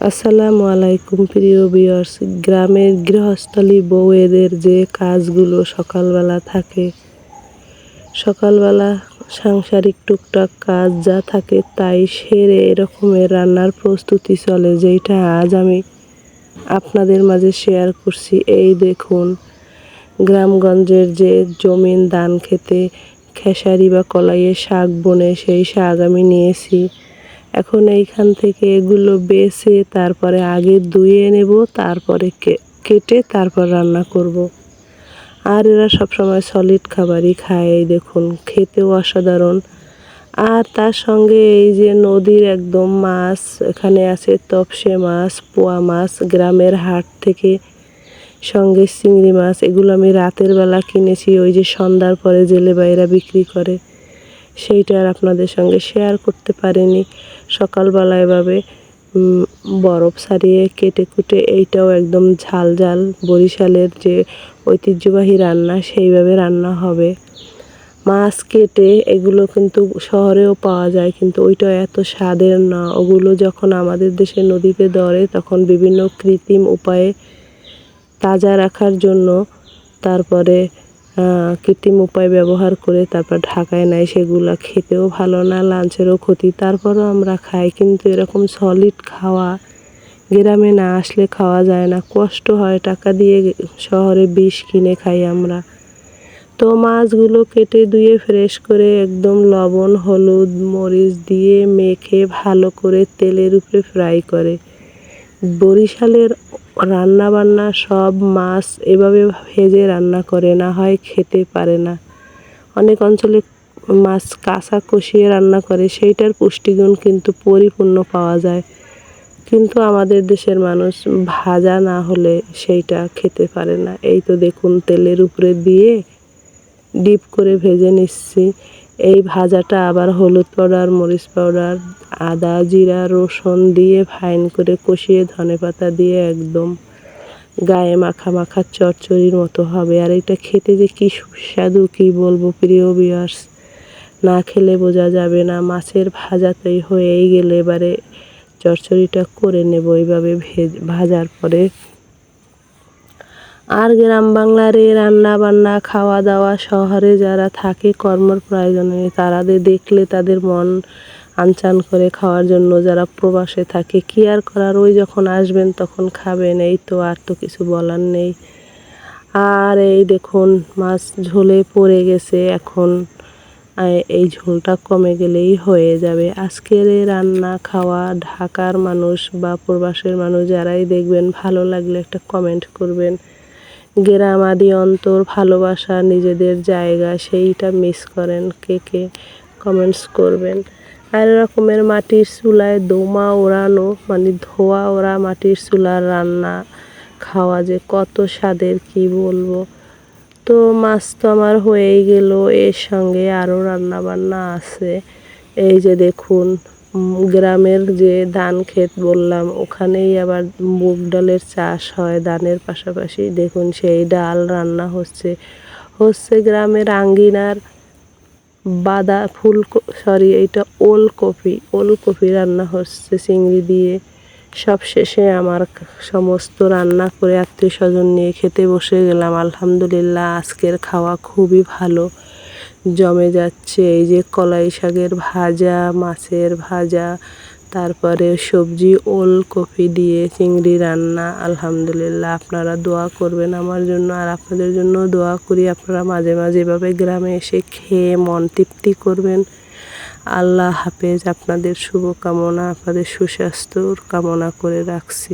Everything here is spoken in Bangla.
আসসালামু আলাইকুম প্রিয় ভিউয়ার্স। গ্রামের গৃহস্থালী বউয়েদের যে কাজগুলো সকালবেলা থাকে, সকালবেলা সাংসারিক টুকটাক কাজ যা থাকে তাই সেরে এরকমের রান্নার প্রস্তুতি চলে, যেটা আজ আমি আপনাদের মাঝে শেয়ার করছি। এই দেখুন, গ্রামগঞ্জের যে জমিন ধান খেতে খেসারি বা কলাইয়ের শাক বনে, সেই শাক আমি নিয়েছি। এখন এইখান থেকে এগুলো বেছে তারপরে আগে ধুয়ে নেব, তারপরে কেটে তারপর রান্না করব। আর এরা সবসময় সলিড খাবারই খায়। এই দেখুন, খেতেও অসাধারণ। আর তার সঙ্গে এই যে নদীর একদম মাছ, এখানে আছে তপসে মাছ, পোয়া মাছ গ্রামের হাট থেকে, সঙ্গে চিংড়ি মাছ। এগুলো আমি রাতের বেলা কিনেছি, ওই যে সন্ধ্যার পরে জেলে ভাইরা বিক্রি করে, সেইটা আর আপনাদের সঙ্গে শেয়ার করতে পারিনি। সকালবেলা এভাবে বরফ ছাড়িয়ে কেটে কুটে, এইটাও একদম ঝাল ঝাল বরিশালের যে ঐতিহ্যবাহী রান্না, সেইভাবে রান্না হবে। মাছ কেটে এগুলো কিন্তু শহরেও পাওয়া যায়, কিন্তু ওইটা এত স্বাদের না। ওগুলো যখন আমাদের দেশে নদীতে ধরে তখন বিভিন্ন কৃত্রিম উপায়ে তাজা রাখার জন্য তারপরে কৃত্রিম উপায় ব্যবহার করে তারপর ঢাকায় নেয়। সেগুলো খেতেও ভালো না, লাঞ্চেরও ক্ষতি, তারপরও আমরা খাই। কিন্তু এরকম সলিড খাওয়া গ্রামে না আসলে খাওয়া যায় না, কষ্ট হয়। টাকা দিয়ে শহরে বিষ কিনে খাই আমরা। তো মাছগুলো কেটে ধুয়ে ফ্রেশ করে একদম লবণ হলুদ মরিচ দিয়ে মেখে ভালো করে তেলের উপরে ফ্রাই করে। বরিশালের রান্না বান্না সব মাছ এভাবে ভেজে রান্না করে, না হয় খেতে পারে না। অনেক অঞ্চলে মাছ কাঁচা কষিয়ে রান্না করে, সেইটার পুষ্টিগুণ কিন্তু পরিপূর্ণ পাওয়া যায়। কিন্তু আমাদের দেশের মানুষ ভাজা না হলে সেইটা খেতে পারে না। এই তো দেখুন, তেলের উপরে দিয়ে ডিপ করে ভেজে নিচ্ছি। এই ভাজাটা আবার হলুদ পাউডার মরিচ পাউডার আদা জিরা রসুন দিয়ে ফাইন করে কষিয়ে ধনেপাতা দিয়ে একদম গায়ে মাখা মাখা চচ্চড়ির মতো হবে। আর এটা খেতে যে কি সুস্বাদু কি বলবো প্রিয় ভিউয়ার্স, না খেলে বোঝা যাবে না। মাছের ভাজাতেই হয়েই গেলে এবারে চচ্চড়িটা করে নেব এইভাবে ভাজার পরে। আর গ্রাম বাংলার এই রান্না বান্না খাওয়া দাওয়া শহরে যারা থাকে কর্মর প্রয়োজনে, তারাদের দেখলে তাদের মন আনচান করে খাওয়ার জন্য। যারা প্রবাসে থাকে কি আর করার, ওই যখন আসবেন তখন খাবেন, এই তো, আর তো কিছু বলার নেই। আর এই দেখুন, মাছ ঝোলে পড়ে গেছে। এখন এই ঝোলটা কমে গেলেই হয়ে যাবে আজকের এই রান্না খাওয়া। ঢাকার মানুষ বা প্রবাসের মানুষ যারাই দেখবেন, ভালো লাগলে একটা কমেন্ট করবেন। গ্রাম আদি অন্তর ভালোবাসা নিজেদের জায়গা, সেইটা মিস করেন কে কে কমেন্টস করবেন। আর এরকমের মাটির চুলায় দোমা ওড়ানো, মানে ধোয়া ওড়া মাটির চুলার রান্না খাওয়া যে কত স্বাদের কি বলবো। তো মাছ তো আমার হয়েই গেল, এর সঙ্গে আরও রান্না বান্না আছে। এই যে দেখুন, গ্রামের যে ধান ক্ষেত বললাম, ওখানেই আবার মুগ ডালের চাষ হয় ধানের পাশাপাশি। দেখুন সেই ডাল রান্না হচ্ছে গ্রামের আঙ্গিনার এইটা ওলকপি রান্না হচ্ছে চিংড়ি দিয়ে। সব শেষে আমার সমস্ত রান্না করে আত্মীয় স্বজন নিয়ে খেতে বসে গেলাম। আলহামদুলিল্লাহ, আজকের খাওয়া খুবই ভালো জমে যাচ্ছে। এই যে কলাই শাকের ভাজা, মাছের ভাজা, তারপরে সবজি ওলকপি দিয়ে চিংড়ি রান্না। আলহামদুলিল্লাহ, আপনারা দোয়া করবেন আমার জন্য, আর আপনাদের জন্য দোয়া করি। আপনারা মাঝে মাঝে এভাবে গ্রামে এসে খেয়ে মন তৃপ্তি করবেন। আল্লাহ হাফেজ। আপনাদের শুভকামনা, আপনাদের সুস্বাস্থ্যর কামনা করে রাখছি।